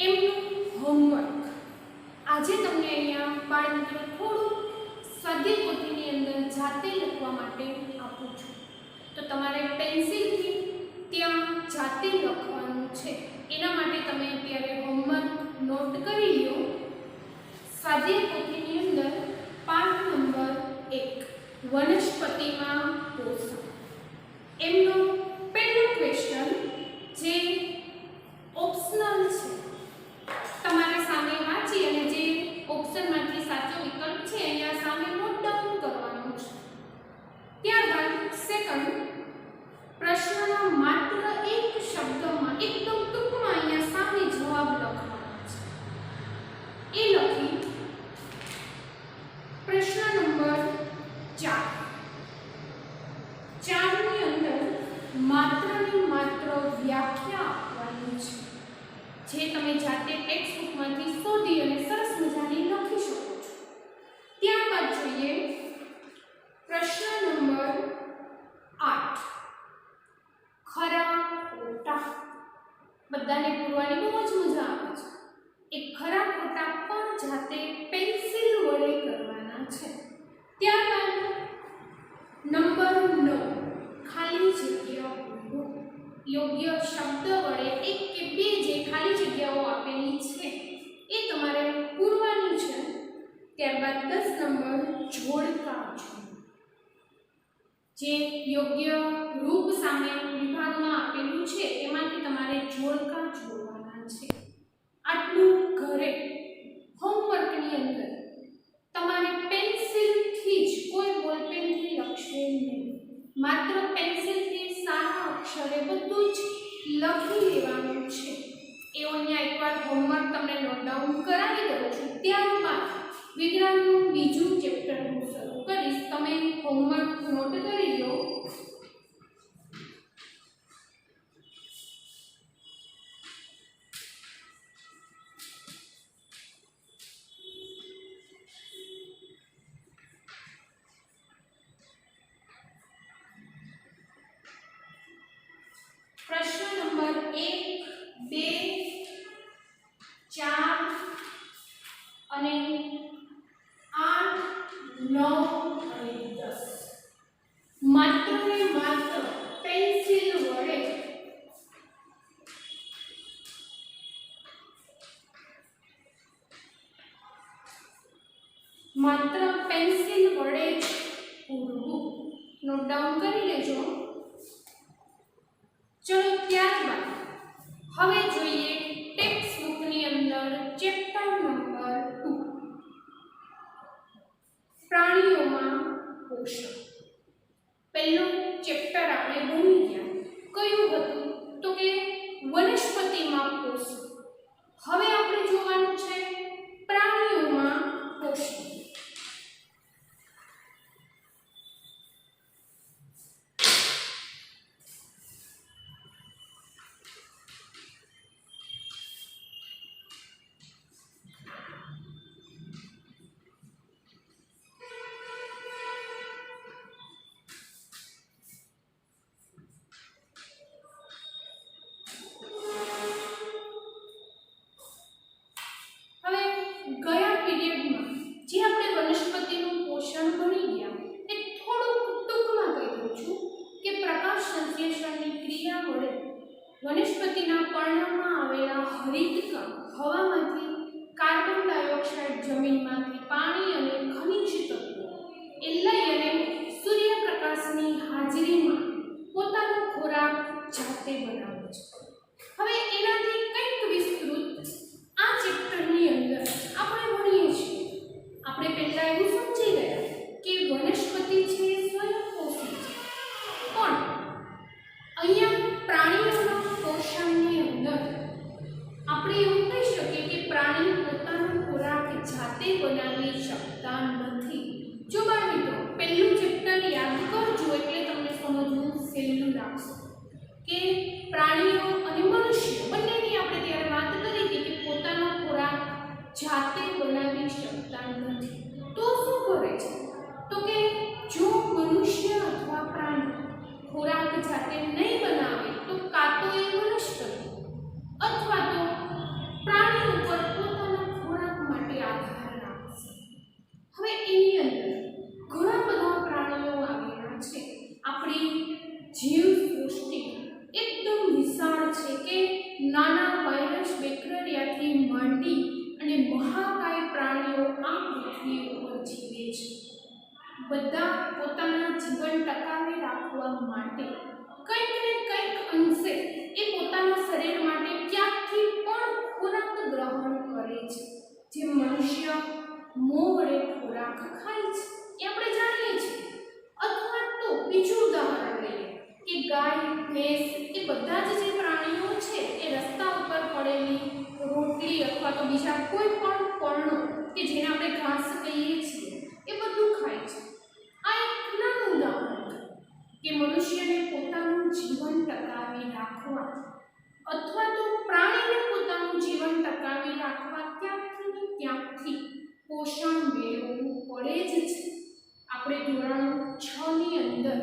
એમનું હોમવર્ક આજે તમને અહીંયા બાળમિત્રો થોડું સ્વાધ્યાય પોથીની અંદર જાતે લખવા માટે આપું છું. તો તમારે પેન્સિલથી ત્યાં જાતે લખવાનું છે. એના માટે તમે અત્યારે હોમવર્ક નોટ કરી લો. સ્વાધ્યાય પોથીની અંદર પાઠ નંબર 1 વનસ્પતિમાં પોષણ, એમનો પહેલો ક્વેશ્ચન જે ઓપ્શનલ છે, તમારે સામે વાંચી અને જે ઓપ્શનમાંથી સાચો વિકલ્પ છે અહીંયા સામે નોટ ડાઉન કરવાનો છે. ત્યારબાદ સેકન્ડ પ્રશ્નના માત્ર એક શબ્દમાં એકદમ ટૂંકમાં અહીંયા સામે જવાબ લખવાનો છે. એ લખી પ્રશ્ન નંબર 4 ની અંદર માત્ર ને માત્ર વ્યાખ્યા આપવાની છે, જે તમે જાતે ટેક્સ્ટ બુકમાંથી શોધી અને સરસ મજાની લખી શકો છો. ત્યારબાદ જોઈએ પ્રશ્ન નંબર 8 ખરા ખોટા. બધાને પૂરવાની બહુ જ મજા આવે છે. એ ખરા ખોટા પણ જાતે પેન્સિલ વડે કરવાના છે. ત્યારબાદ નંબર 9 ખાલી જગ્યા પૂરો. યોગ્ય શબ્દ વડે એક કે બે જે ખાલી જગ્યાઓ આપેલી છે એ તમારે પૂરવાની છે. ત્યારબાદ 10 નંબર જોડકા જોડ. જે યોગ્ય રૂપ સામે વિભાગમાં આપેલું છે એમાંથી તમારે જોડકા જોડવાના છે. આટલું ઘરે હોમવર્કની અંદર તમારે પેન્સિલથી જ, કોઈ બોલપેનથી લખશે નહીં. માત્ર પેન્સિલથી સારા અક્ષરે બધું જ લખી લેવાનું છે. એ અહીંયા એકવાર હોમવર્ક તમને નોટ ડાઉન કરાવી દઉં છું. ત્યારબાદ વિજ્ઞાનનું બીજું ચેપ્ટર હું શરૂ કરીશ. તમે હોમવર્ક નોટ કરી લો. પ્રશ્ન નંબર 1, 2, 4 અને 8, 9 અને 10 માત્ર ને માત્ર પેન્સિલ વડે જ પૂરવું. નોટ ડાઉન કરી લેજો. ચલો ત્યારબાદ હવે જોઈએ ટેક્સ્ટ બુકની અંદર ચેપ્ટર નંબર 2 પ્રાણીઓમાં પોષણ. પહેલું ચેપ્ટર આપણે ભણી ગયા. કયું હતું? તો કે વનસ્પતિમાં પોષણ. હવે આપણે જોવાનું છે પ્રાણીઓમાં પોષણ. ગયા પીરિયડમાં જે આપણે વનસ્પતિનું પોષણ ભણી ગયા એ થોડુંક ટૂંકમાં કહી દઉં છું કે પ્રકાશ સંશ્લેષણની ક્રિયા વડે વનસ્પતિના પર્ણમાં આવેલા હરિતકણ હવામાંથી કાર્બન ડાયોક્સાઇડ, જમીનમાંથી પાણી અને ખનિજ તત્વો એ લઈ અને સૂર્યપ્રકાશની હાજરીમાં પોતાનો ખોરાક જાતે બનાવે છે. હવે એનાથી કંઈક વિસ્તૃત આ ચેપ્ટરની અંદર આપણે ભણીએ છીએ. આપણે પહેલા એવું સમજી ગયા કે વનસ્પતિ છે એ સ્વયંપોષી છે, પણ અહીંયા પ્રાણીઓના પોષણની અંદર આપણે એવું કહી શકીએ કે પ્રાણી પોતાનો ખોરાક જાતે બનાવી શકતા નથી. જો બાળમિત્રો પહેલું ચેપ્ટર યાદ કરજો એટલે તમને સમજવું સહેલું લાગશે કે પ્રાણીઓ અને મનુષ્ય બંનેની આપણે ત્યારે વાત કરી હતી કે પોતાનો ખોરાક જાતે બનાવી શકતા નથી. તો શું કરે છે? તો કે જો મનુષ્ય અથવા પ્રાણી ખોરાક જાતે નહીં બનાવે તો કાં તો એ વનસ્પતિ અથવા તો પ્રાણી બધા પોતાના જીવન ટકાવી રાખવા માટે કંઈક ને કંઈક અંશે એ પોતાના શરીર માટે ક્યાંકથી પણ ખોરાક ગ્રહણ કરે છે. જે મનુષ્ય મોં વડે ખોરાક ખાય છે એ આપણે જાણીએ છીએ. અથવા તો બીજું ઉદાહરણ લઈએ કે ગાય, ભેંસ એ બધા જ જે પ્રાણીઓ છે એ રસ્તા ઉપર પડેલી રોટલી અથવા તો બીજા કોઈ પણ પર્ણો કે જેને આપણે ઘાસ કહીએ છીએ એ બધું ખાય છે. આ એક નાનું ઉદાહરણ કે મનુષ્યને પોતાનું જીવન ટકાવી રાખવા અથવા તો પ્રાણીને પોતાનું જીવન ટકાવી રાખવા ક્યાંકથી ને ક્યાંકથી પોષણ મેળવવું પડે જ છે. આપણે ધોરણ 6 ની અંદર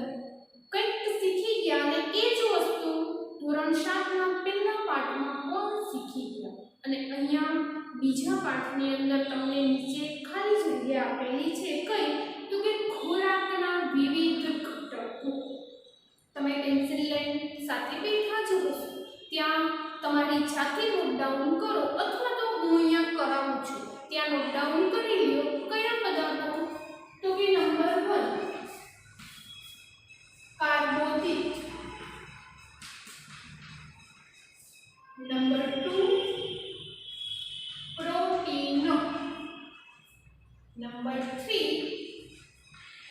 કંઈક શીખી ગયા અને એ જ વસ્તુ ધોરણ 7 ના પહેલા પાઠમાં પણ શીખી ગયા. અને અહીંયા બીજા પાઠની અંદર તમને નીચે ખાલી જગ્યા આપેલી છે કઈ તો કે ખોરાકના વિવિધ ઘટકો. તમે પેન્સિલ લઈને સાથે બેઠા જ હશો ત્યાં તમારી જાતે નોટ ડાઉન કરો અથવા તો હું અહીંયા કરાવું છું ત્યાં નોટ ડાઉન કરી લ્યો કયા પદાર્થો તો કે નંબર 1 કાર્બોદિત, નંબર 2 પ્રોટીન, નંબર 3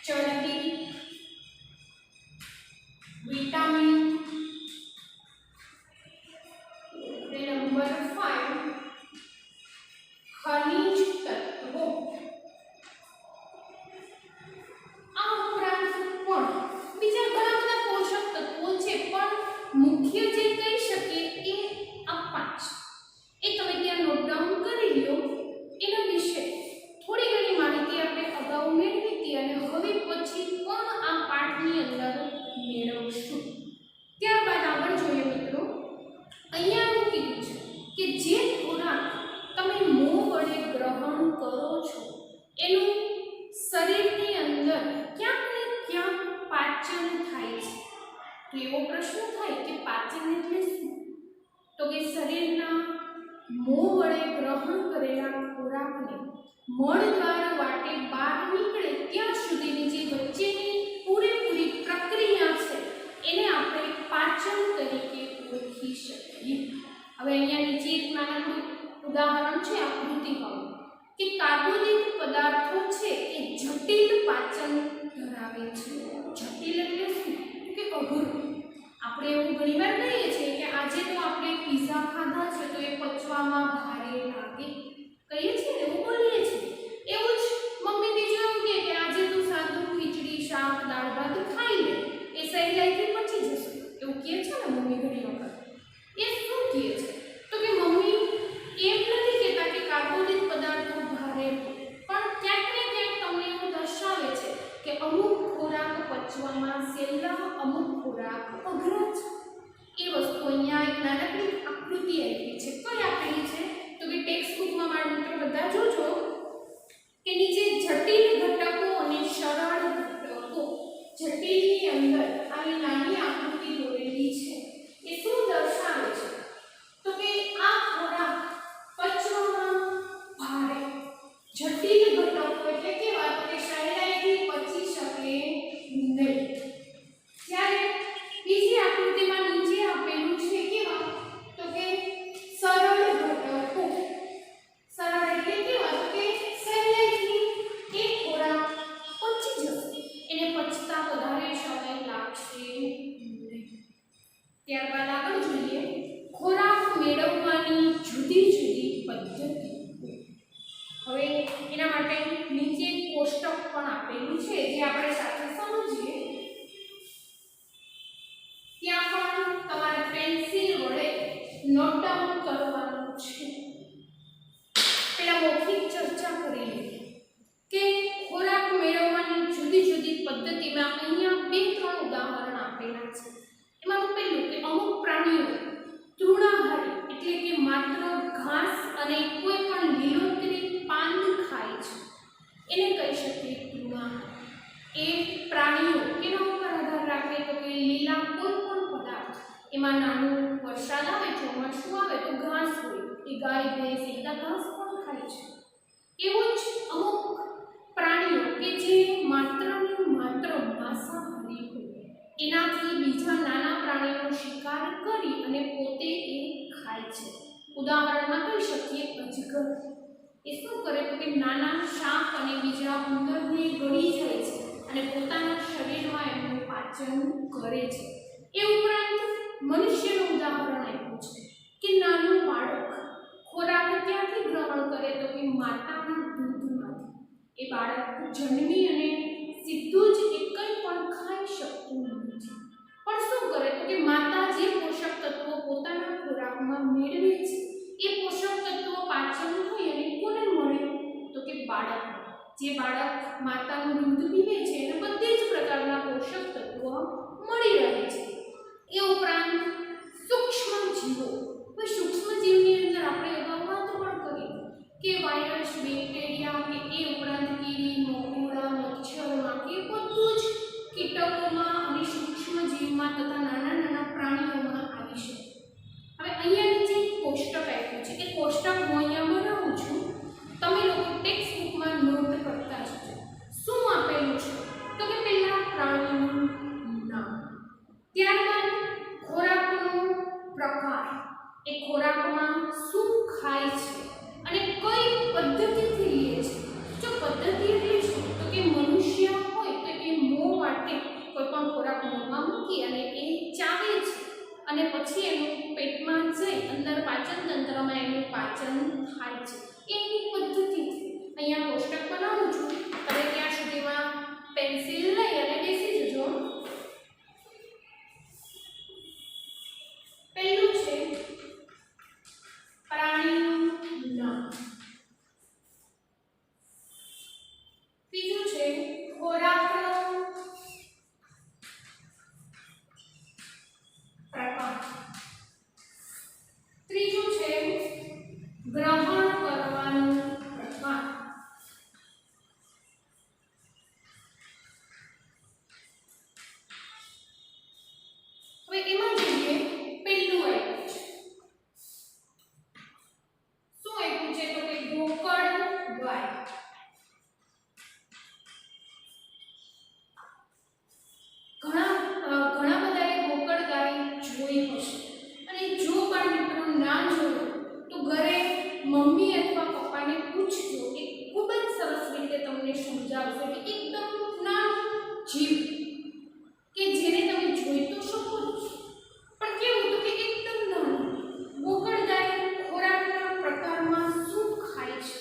ચરબી, વિટામિન, નંબર 5 ખનિજ તત્વો. આ ઉપરાંત પણ બીજા ઘણા બધા પોષક તત્વો છે પણ મુખ્ય જે કહી શકીએ એ આ 5 એ તમે ત્યાં નોટ ડાઉન કરી લ્યો. એના વિશે થોડી ઘણી માહિતી આપણે અગાઉ મેળવી હતી અને હવે પછી પણ આ પાઠની અંદર મેળવશું. ત્યારબાદ આગળ જોઈએ મિત્રો. અહીંયા એવું કીધું છે કે જે ખોરાક તમે મોં વડે ગ્રહણ કરો છો એનું શરીરની અંદર ક્યાંક ને ક્યાંક પાચન થાય છે. તો એવો પ્રશ્ન થાય કે પાચન એટલે શું? તો કે શરીરના મોં વડે ગ્રહણ કરેલા ખોરાકને મળદ્વાર વાટે બહાર નીકળે ત્યાં સુધીની જે વચ્ચેની પૂરેપૂરી પ્રક્રિયા છે એને આપણે પાચન તરીકે ઓળખી શકીએ. હવે અહીંયા નીચે એક નાનું ઉદાહરણ છે આકૃતિમાં કે કાર્બોદિત પદાર્થો છે એ જટિલ પાચન ધરાવે છે. જટિલ એટલે શું કે અઘરું. આપણે એવું ઘણીવાર કહીએ છીએ કે આજે તો આપણે પિઝા ખાધા છે તો એ પચવામાં ભારે લાગે કહીએ છીએ ને એવું બોલીએ છીએ. એવું જ મમ્મી બીજું એવું કહે કે આજે તું સાદું ખીચડી શાક દાળ ભાત ખાઈ લે એ સહેલાઈથી પચી જશે એવું કહે છે ને મમ્મી ઘણી વખત. એ શું કહે છે તો કે મમ્મી એમ નથી કહેતા કે કાર્બોદિત પદાર્થો ભારે પણ ક્યાંક ને ક્યાંક તમને એવું દર્શાવે છે કે અમુક ખોરાક પચવામાં સહેલા અમુક ખોરાક અઘરા છે. એ વસ્તુ અહીંયા એક નાનકડી આકૃતિ આપી છે. કઈ આપેલી છે તો કે ટેક્સ્ટ બુકમાં મારા મિત્રો બધા જોજો કે નીચે જટિલ ઘટકો અને સરળ ઘટકો. જટિલની અંદર આવી નાની આકૃતિ દોરેલી છે. એ શું દર્શાવે છે તો કે આ ખોરાક પચવામાં ભારે. જટિલ ઘટકો એટલે કેવા કે સહેલાઈથી પચી શકે નહીં. જ્યારે બીજી આકૃતિમાં નીચે આપેલું છે કેવા તો કે સરળ ઘટકો. સરળ એટલે કેવા તો કે સહેલાઈથી એ ખોરાક પચી જશે એને પચતા વધારે સમય લાગશે નહીં. ત્યારબાદ આગળ જોઈએ ખોરાક મેળવવાની જુદી જુદી પદ્ધતિ. હવે એના માટે નીચે એક કોષ્ટક પણ આપેલું છે જે આપણે સાથે સમજીએ. ત્યાં પણ તમારે પેન્સિલ વડે નોટ ડાઉન કરવાનું છે. પેલા મૌખિક ચર્ચા કરી લઈએ કે ખોરાક મેળવવાની જુદી જુદી પદ્ધતિમાં અહીંયા 2-3 ઉદાહરણ આપેલા છે. એમાં પહેલું કે અમુક પ્રાણીઓ તૃણાહારી એટલે કે માત્ર ઘાસ અને કોઈ પણ લીલોતરી પાન ખાય છે એને કહી શકીએ તૃણાહારી. એ પ્રાણીઓ કેના ઉપર આધાર રાખે તો કે લીલા કોઈ પણ પદાર્થ. એમાં નાનું વરસાદ આવે ચોમાસું આવે તો ઘાસ હોય એ ગાય ભેંસ એ બધા ઘાસ પણ ખાય છે. એવું જ અમુક પ્રાણીઓ કે જે માત્ર ને તેમાંથી બીજા નાના પ્રાણીનો શિકાર કરી અને પોતે એ ખાય છે. ઉદાહરણમાં કહી શકીએ અજગર. એ શું કરે તો કે નાના સાપ અને બીજા ઉંદરને ગળી જાય છે અને પોતાના શરીરમાં એનું પાચન કરે છે. એ ઉપરાંત મનુષ્યનું ઉદાહરણ આપ્યું છે કે નાનું બાળક ખોરાક ક્યાંથી ગ્રહણ કરે તો કે માતાના દૂધમાંથી. એ બાળક જન્મી અને સીધું જ એ કંઈ પણ ખાઈ શકતું નથી, પણ શું કરે તો કે માતા જે પોષક તત્વો પોતાના ખોરાકમાં મેળવે છે એ પોષક તત્વો પાચન થઈ અને કોને મળે તો કે બાળક. જે બાળક માતાનું દૂધ પીવે છે એને બધી જ પ્રકારના પોષક તત્વો મળી રહે છે. એ ઉપરાંત સૂક્ષ્મ જીવો. સૂક્ષ્મ જીવની અંદર આપણે અગાઉ વાત પણ કરી કે વાયરસ, બેક્ટેરિયા કે એ ઉપરાંત કીડી, મકોડા, મચ્છર, માખી બધું જ કીટકોમાં અને સૂક્ષ્મ જીવમાં તથા નાના નાના પ્રાણીઓમાં આવી શકે. હવે અહીંયા નીચે એક કોષ્ટક આપ્યું છે. એ કોષ્ટક હું અહીંયા બનાવું છું. તમે લોકો ટેક્સ્ટ બુકમાં નોટ કરતા જજો. શું આપેલું છે તો કે પહેલા પ્રાણીનું નામ, ત્યારબાદ ખોરાકનો પ્રકાર, એ ખોરાકમાં શું ખાય છે અને કઈ પદ્ધતિથી લે છે. જો પદ્ધતિ એટલે શું તો કે મનુષ્ય હોય તો એ મોં વાટે કોઈ પણ ખોરાક મોંમાં મૂકી અને એ ચાવે છે અને પછી એનું પેટમાં જઈ અંદર પાચન તંત્રમાં એનું પાચન થાય છે. એની પદ્ધતિથી અહીંયા કોષ્ટક બનાવું છું. તમે ત્યાં સુધીમાં પેન્સિલ લઈ અને બેસી જજો. પહેલું છે પ્રાણીનું નામ, બીજું છે ખોરાકનો પ્રકાર, ત્રીજું છે ગ્રહણ કરવાનું પ્રકાર, હવે એમાં જોઈએ પહેલું આપ્યું છે. શું આપ્યું છે તો કે ગોકળ ગાય. ઘણા બધાએ ગોકળ ગાય જોઈ હશે અને જો પણ મિત્રો ના જોયું તો ઘરે મમ્મી અથવા પપ્પાને પૂછજો. એ ખૂબ જ સરસ રીતે તમને સમજાવશે કે એકદમ નાનું જીવ કે જેને તમે જોઈ તો શકો જ પણ કેવું તો કે એકદમ નાનું. ગોકળ ગાય ખોરાકના પ્રકારમાં શું ખાય છે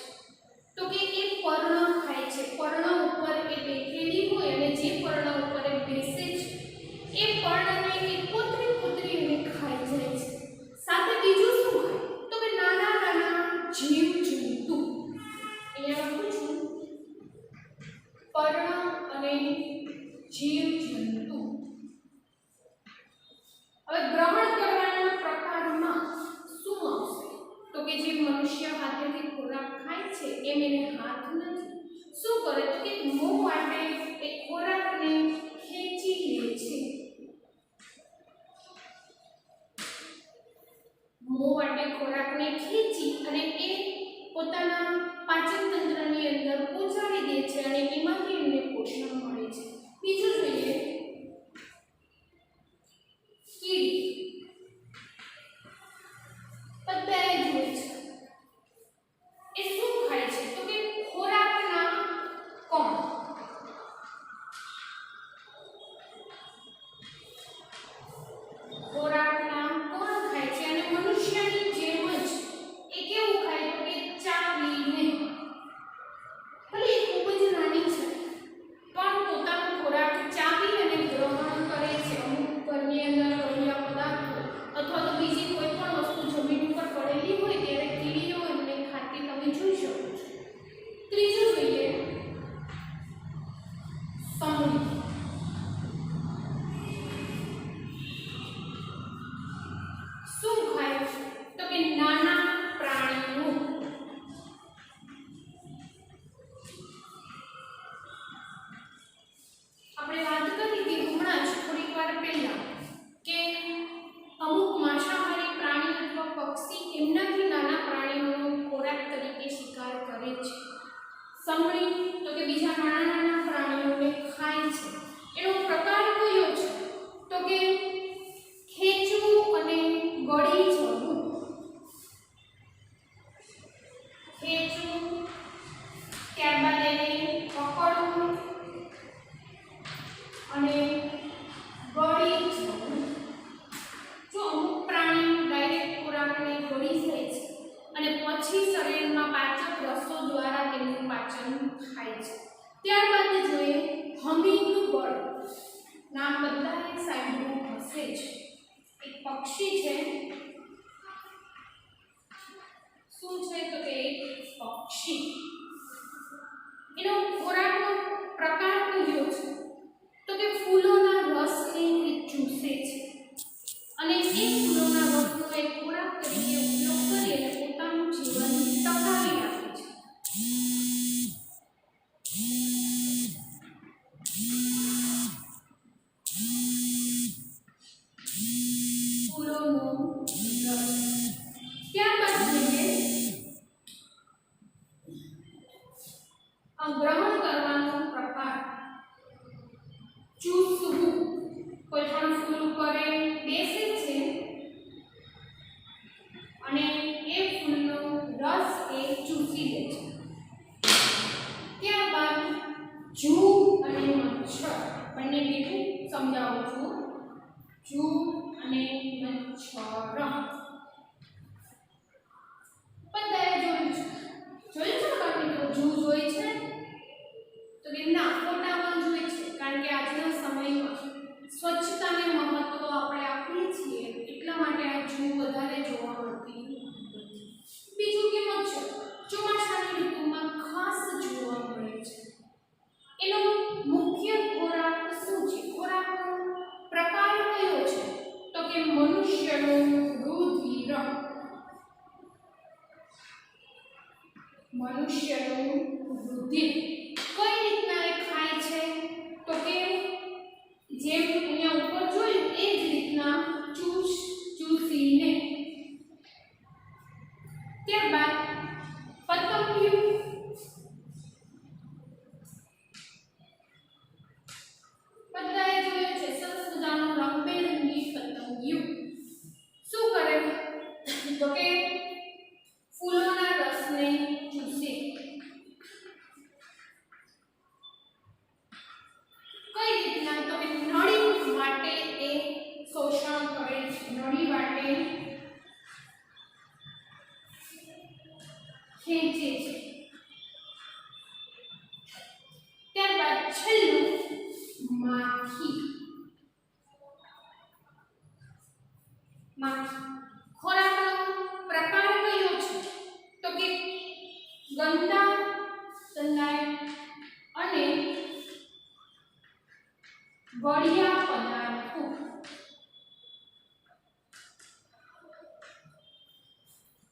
તો કે એ પર્ણ ખાય છે. પર્ણ ઉપર એ બેઠેલી હોય અને જે પર્ણ ઉપર એ બેસે છે એ પર્ણને એ કોતરી કોતરીને ખાઈ જાય છે. સાથે બીજું શું ખાય તો કે નાના નાના જીવ જંતુ. અહીંયા લખું છું પર્ણ અને જીવ જંતુ. હવે ગ્રહણ કરવાના પ્રકારમાં શું આવશે તો કે જે મનુષ્ય હાથેથી ખોરાક ખાય છે એમ એને હાથ નથી. શું કરે તો કે મોં વાટે એ ખોરાકને ખેંચી લે છે. મોં વાટે ખોરાકને ખેંચી અને એ પોતાના પાચન તંત્રની અંદર પહોંચાડી દે છે અને એમાંથી એમને પોષણ મળે છે. બીજું જોઈએ કીડી. બધાએ જોઈ છે. એ શું ખાય છે તો કે ખોરાકના કણ. ખોરાકના કણ ખાય છે અને મનુષ્યની જેમ જ એ કેવું ખાય તો કે ચાવીને. ભલે એ ખૂબ જ નાની છે પણ પોતાનો ખોરાક ચાવી અને ગ્રહણ કરે છે. અમુક ઘરની અંદર રહેલા પદાર્થો અથવા તો બીજી કોઈ પણ વસ્તુ જમીન ઉપર પડેલી હોય ત્યારે કીડીઓ એમને ખાતી તમે જોઈ શકો છો. ત્રીજું જોઈએ સમડી. શું ખાય છે તો કે નાના પ્રાણીઓ. આપણે વાત કરી હતી હમણાં જ થોડીક વાર પહેલા કે અમુક માંસાહારી પ્રાણી અથવા પક્ષી એમનાથી નાના પ્રાણીઓનો ખોરાક તરીકે શિકાર કરે છે. સમડી તો કે બીજા નાના નાના પ્રાણીઓને ખાય છે. એનો પ્રકાર કયો છે તો કે ખેંચવું, ત્યારબાદ એને પકડવું અને ગળી જવું. જો અમુક પ્રાણીઓ ડાયરેક્ટ ખોરાકને ગળી જાય છે અને પછી શરીરમાં પાચક રસો દ્વારા તેમનું પાચન થાય છે. ત્યારબાદ જોઈએ હમિંગ બર્ડ. નામ બધા એક સાઈડનું હશે જ. એક પક્ષી છે. શું છે તો કે એક પક્ષી. એનો ખોરાકનો પ્રકાર કયો છે તો કે ફૂલોના રસને ચૂસે છે અને એ ફૂલોના રસનો એક ખોરાક તરીકે ઉપયોગ કરી અને પોતાનું જીવન ટકાવી રાખે છે. ફૂલોનો રસ. ત્યારબાદ જોઈએ ગ્રહણ કરવાનો પ્રકાર. ચૂસવું. કોઈ પણ ફૂલ ઉપર બેસે છે અને એ ફૂલનો રસ એ ચૂસી લે છે. ત્યારબાદ જૂ અને મચ્છર બંને ભેગું સમજાવું છું. જૂ અને મચ્છર. પણ જોયું છે બાકી તો જૂ જોઈ છે તો કે ના, ફોટામાં જોઈ છે. કારણ કે આજના સમયમાં સ્વચ્છતાને મહત્વ આપણે આપીએ છીએ એટલા માટે આ જૂ વધારે જોવા મળતી નથી. બીજું કે મચ્છર ચોમાસાની ઋતુમાં ખાસ જોવા મળે છે. એનો મુખ્ય ખોરાક શું છે? ખોરાકનો પ્રકાર કયો છે તો કે મનુષ્યનું રુધિર. મનુષ્યનું રુધિર કઈ રીતના એ ખાય છે તો કે જેમ અહીંયા ઉપર જોયું એ જ રીતના ચૂસીને. ત્યારબાદ પતંગિયું. બધાએ જોયું છે સરસ મજાનું રંગબેરંગી પતંગિયું. શું કરે તો કે ફૂલોના રસને ચૂસે. કઈ રીતના તો કે નળી માટે એ શોષણ કરે છે. નળી માટે ખેંચે છે. ત્યારબાદ છેલ્લું માખી. ખોરાકનો પ્રકાર કયો છે તો કે ગંદા, સનલાઇટ અને ગળિયા પદાર્થો.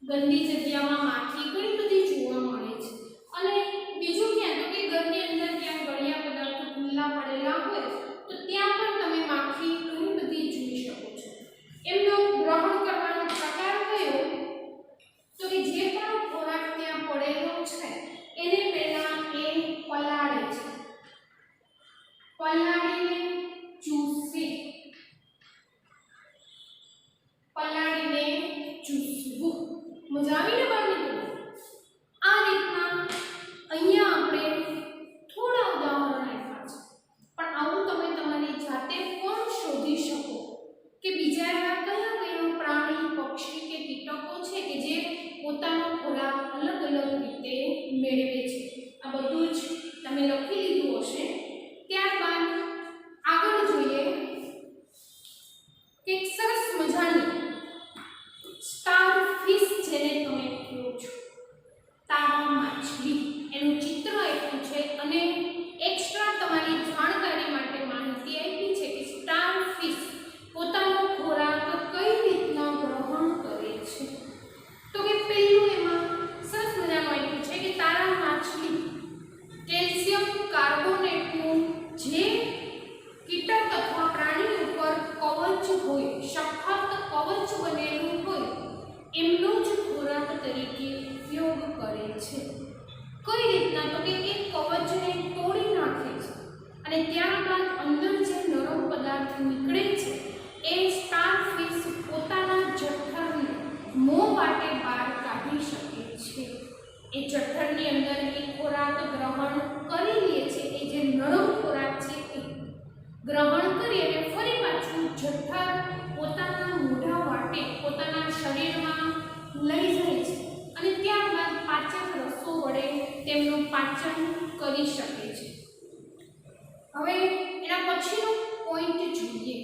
ગંદી જગ્યામાં માખી ઘણી બધી જોવા મળે છે. અને બીજું ક્યાં તો કે ઘરની અંદર ક્યાં ગળિયા પદાર્થો ખુલ્લા પડેલા હોય તો ત્યાં પણ તમે માખી ઘણી બધી જોઈ શકો છો. એમનો ગ્રહણ કરવાનો પ્રકાર કયો તો કે જે પણ ખોરાક ત્યાં પડેલો છે એને પહેલા એ પલાળે છે. પલાળીને ચૂસે. પલાળીને ચૂસવું. મજા આવી ને બાળકો? આ રીતના અહીંયા આપણે થોડા ઉદાહરણ આપ્યા છે. પણ આવું તમે તમારી જાતે પણ શોધી શકો કે બીજા એવા કયા કયા પ્રાણી, પક્ષી કે કીટકો છે કે જે પોતાનો ખોરાક અલગ અલગ રીતે મેળવે છે. આ બધું જ તમે લખી લીધું હશે. ત્યારબાદ આગળ જોઈએ કે સરસ મજાની સ્ટાર ફિશ જેને તમે કહો છો, તારા માછલી, એનું ચિત્ર આપ્યું છે અને એક્સ્ટ્રા તમારી જાણકારી માટે માહિતી આપી છે કે સ્ટાર ફિશ પોતાનો ખોરાક કઈ રીતના ગ્રહણ કરે છે. તો કે પહેલું એમાં સરસ મજાનું આપ્યું છે કે તારા માછલી કેલ્શિયમ કાર્બોનેટનું જે કીટક અથવા પ્રાણી ઉપર કવચ હોય, સખત કવચ બનેલું હોય એમનો જ ખોરાક તરીકે ઉપયોગ કરે છે. કઈ રીતના તો કે એ કવચને તોડી નાખે છે અને ત્યારબાદ અંદર જે નરમ પદાર્થ નીકળે છે એ સ્ટારફિશ પોતાના જઠરને મોં વાટે બહાર કાઢી શકે છે. એ જઠરની અંદર એ ખોરાક ગ્રહણ કરી લે છે, એ જે નરમ ખોરાક છે એ ગ્રહણ કરી અને ફરી પાછું જઠર પોતાના મોઢા વાટે પોતાના શરીરમાં લઈ જાય છે અને ત્યારબાદ પાચક રસો વડે તેમનું પાચન કરી શકે છે. હવે એના પછીનો પોઈન્ટ જોઈએ.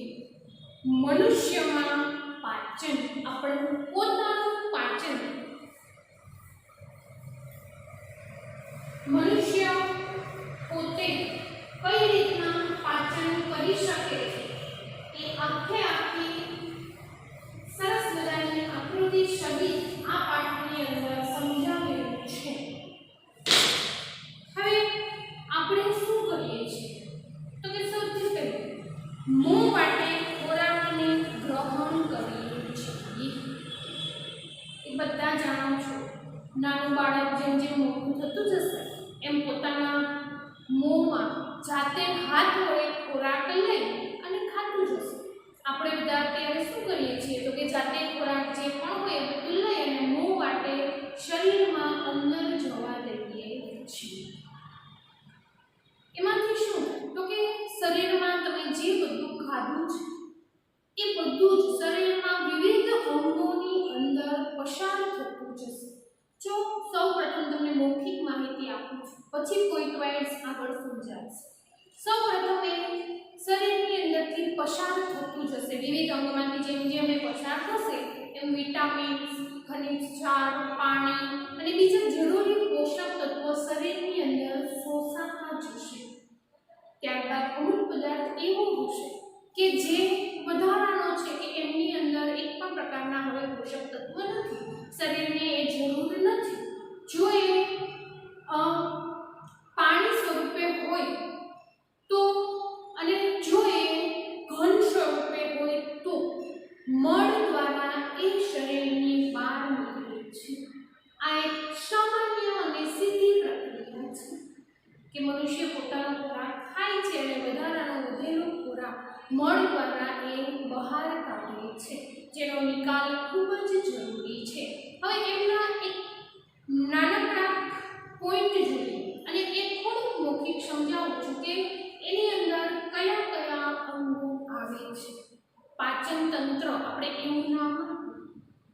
મનુષ્યમાં પાચન, આપણું પોતાનું પાચન. મનુષ્ય પોતે કઈ રીતના પાચન કરી શકે છે એ આખી સરસ મજાની આકૃતિ છબી આ પાઠની અંદર સમજાવેલું છે. હવે આપણે શું કરીએ છીએ તો કે સૌથી પહેલું મોં વાટે ખોરાકને ગ્રહણ કરીએ છીએ. એ બધા જાણો છો, નાનું બાળક જેમ જેમ મોટું થતું જશે એમ પોતાના મોંમાં જાતે હાથ વડે ખોરાક લઈ અને ખાતું જશે. આપણે બધા અત્યારે શું કરીએ છીએ તો કે જાતે ખોરાક જે પણ હોય એ બધું લઈ અને મોં વાટે શરીરમાં અંદર જવા દઈએ છીએ. એમાંથી શું તો કે શરીરમાં તમે જે બધું ખાધું છે એ બધું જ શરીરમાં વિવિધ અંગોની અંદર પસાર થતું જશે. જો સૌપ્રથમ તમને મૌખિક માહિતી આપું છું, પછી પોઈન્ટ વાઇઝ આગળ સમજાવશે. સૌપ્રથમ એ શરીરની અંદરથી પસાર થતું જશે વિવિધ અંગોમાંથી. જેમ જેમ એ પસાર થશે એમ વિટામિન્સ, ખનિજ ક્ષાર, પાણી અને બીજા જરૂરી પોષક તત્વો શરીરની અંદર શોષાતા જશે. ત્યારબાદ અમુક પદાર્થ એવો હશે કે જે વધારાનો છે કે એમની અંદર એક પણ પ્રકારના હવે પોષક તત્વ નથી, શરીરને એ જરૂર નથી. જો એ પાણી સ્વરૂપે હોય તો અને જો એ ઘન સ્વરૂપે હોય તો મળ દ્વારા એ શરીરની બહાર નીકળે છે. આ એક સામાન્ય અને સીધી પ્રક્રિયા છે કે મનુષ્ય પોતાનો ખોરાક ખાય છે અને વધારાનો વધેલો ખોરાક મળ દ્વારા એ બહાર કાઢે છે, જેનો નિકાલ ખૂબ જ જરૂરી છે. હવે એમના એક નાનકડા પોઈન્ટ જોઈએ અને એ થોડુંક મૌખિક સમજાવું છું કે એની અંદર કયા કયા અંગો આવે છે. પાચન તંત્ર, આપણે એવું નામ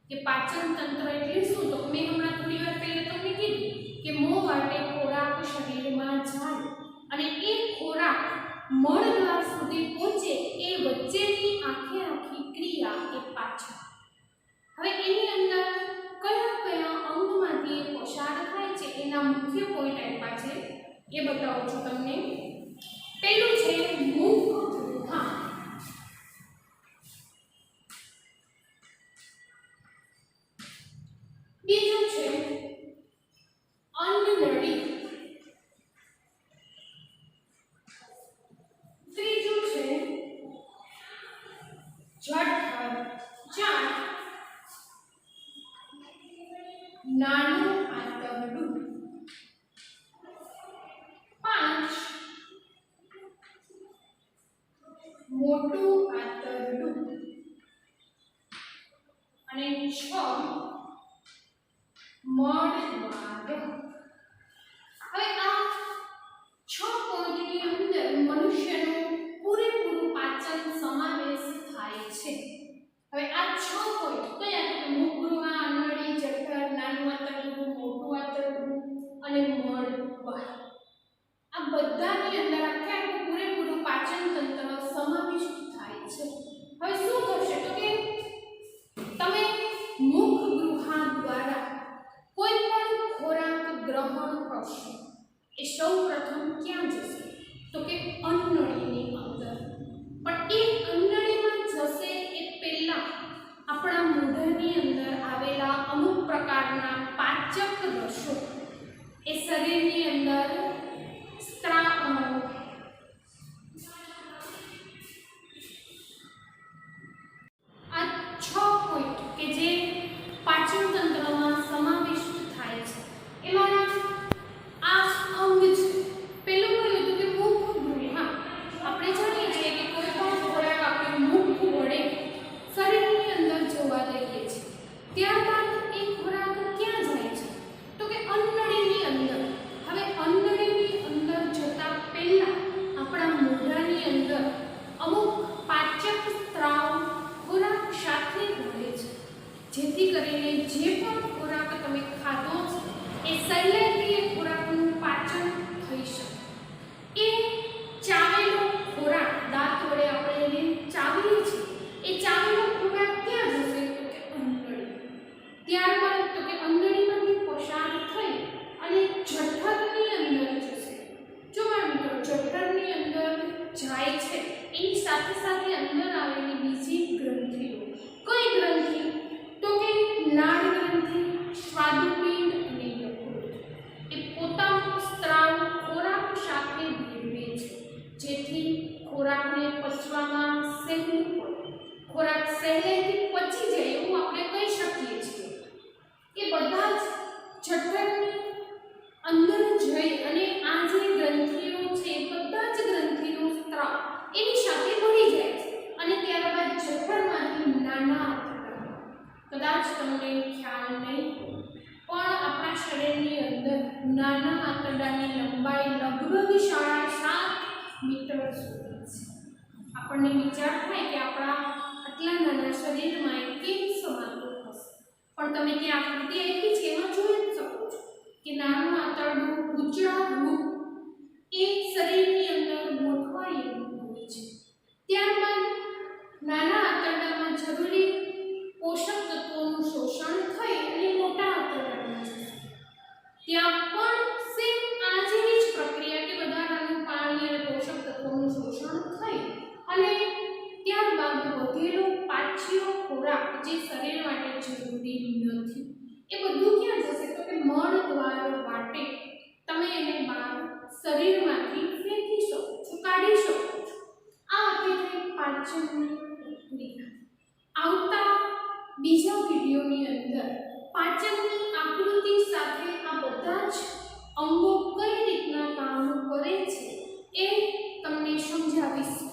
કે પાચન તંત્ર એટલે શું તો મેં હમણાં થોડી વાર પહેલા તમને કીધું કે મોં વાટે ખોરાક શરીરમાં જાય અને એ ખોરાક મળદ્વાર સુધી પહોંચે એ વચ્ચેની આખી ક્રિયા એ પાચન. હવે એની અંદર કયા કયા અંગમાંથી એ પસાર થાય છે એના મુખ્ય પોઈન્ટ આપ્યા છે એ બતાવું છું તમને. પહેલું છે મુખ. હા, બીજું છે અન્નનળી, ત્રીજું છે જઠર, 4 નાનું આંતરડું, 5 મોટું આંતરડું અને 6 મળદ્વાર. હવે આ 6 પોઈન્ટની અંદર મનુષ્યનું પૂરેપૂરું પાચન સમાવેશ થાય છે. હવે આ 6 પોઈન્ટ કયા તો મુખ, અન્નળી, જઠર, નાનું આંતરડું, મોટું આંતરડું અને મળદ્વાર. આ બધાની અંદર આખું પૂરેપૂરું પાચન તંત્ર સમાવિષ્ટ થાય છે. હવે શું થશે તો કે તમે મુખ ગૃહા દ્વારા કોઈ પણ ખોરાક ગ્રહણ કરશો એ સૌપ્રથમ ક્યાં જશે તો કે અન્નળીની અંદર. પણ એ અન્નળીમાં જશે એ પહેલા આપણા મોઢાની અંદર આવેલા અમુક પ્રકારના પાચક રસો એ શરીરની અંદર આ 6 પોઈન્ટ કે જે પાચન તંત્રમાં સમાવિષ્ટ થાય છે એમાં આ અંગ છે. પેલું કહ્યું હતું કે મુખ ગૃહ. આપણે જાણીએ છીએ કે કોઈ પણ ખોરાક આપણે મુખ વડે શરીરની અંદર જવા દઈએ છીએ, ત્યારબાદ એ ખોરાક ક્યાં જાય છે તો કે નાના આંતરડાની લંબાઈ લગભગ 7.5 મીટર સુધી છે. આપણને વિચાર થાય કે આપણા આટલા નાના શરીરમાં એ કેમ સમાતું હશે, પણ તમે ત્યાં આકૃતિ આપી છે એમાં જોઈ જ શકો છો કે નાનું આંતરડું ગુચડારૂપ એ શરીરની અંદર ગોઠવાયેલું હોય છે. ત્યારબાદ નાના આંતરડામાં જરૂરી પોષક તત્વોનું શોષણ થઈ અને મોટા આંતરડામાં જશે. ત્યાં પણ સેમ આ જેવી જ પ્રક્રિયા કે વધારાનું પાણી અને પોષક તત્વોનું શોષણ થઈ અને ત્યારબાદ વધેલો પાછો ખોરાક જે શરીર માટે જરૂરી નથી એ બધું ક્યાં જશે તો કે મળ દ્વાર વાટે તમે એને બહાર શરીરમાંથી ફેંકી શકો છો, કાઢી શકો છો. આ આપણી થઈ પાચનની પ્રક્રિયા. આવતા બીજા વિડીયોની અંદર પાચનની આકૃતિ સાથે આ બધા જ અંગો કઈ રીતના કામ કરે છે એ તમને સમજાવીશ.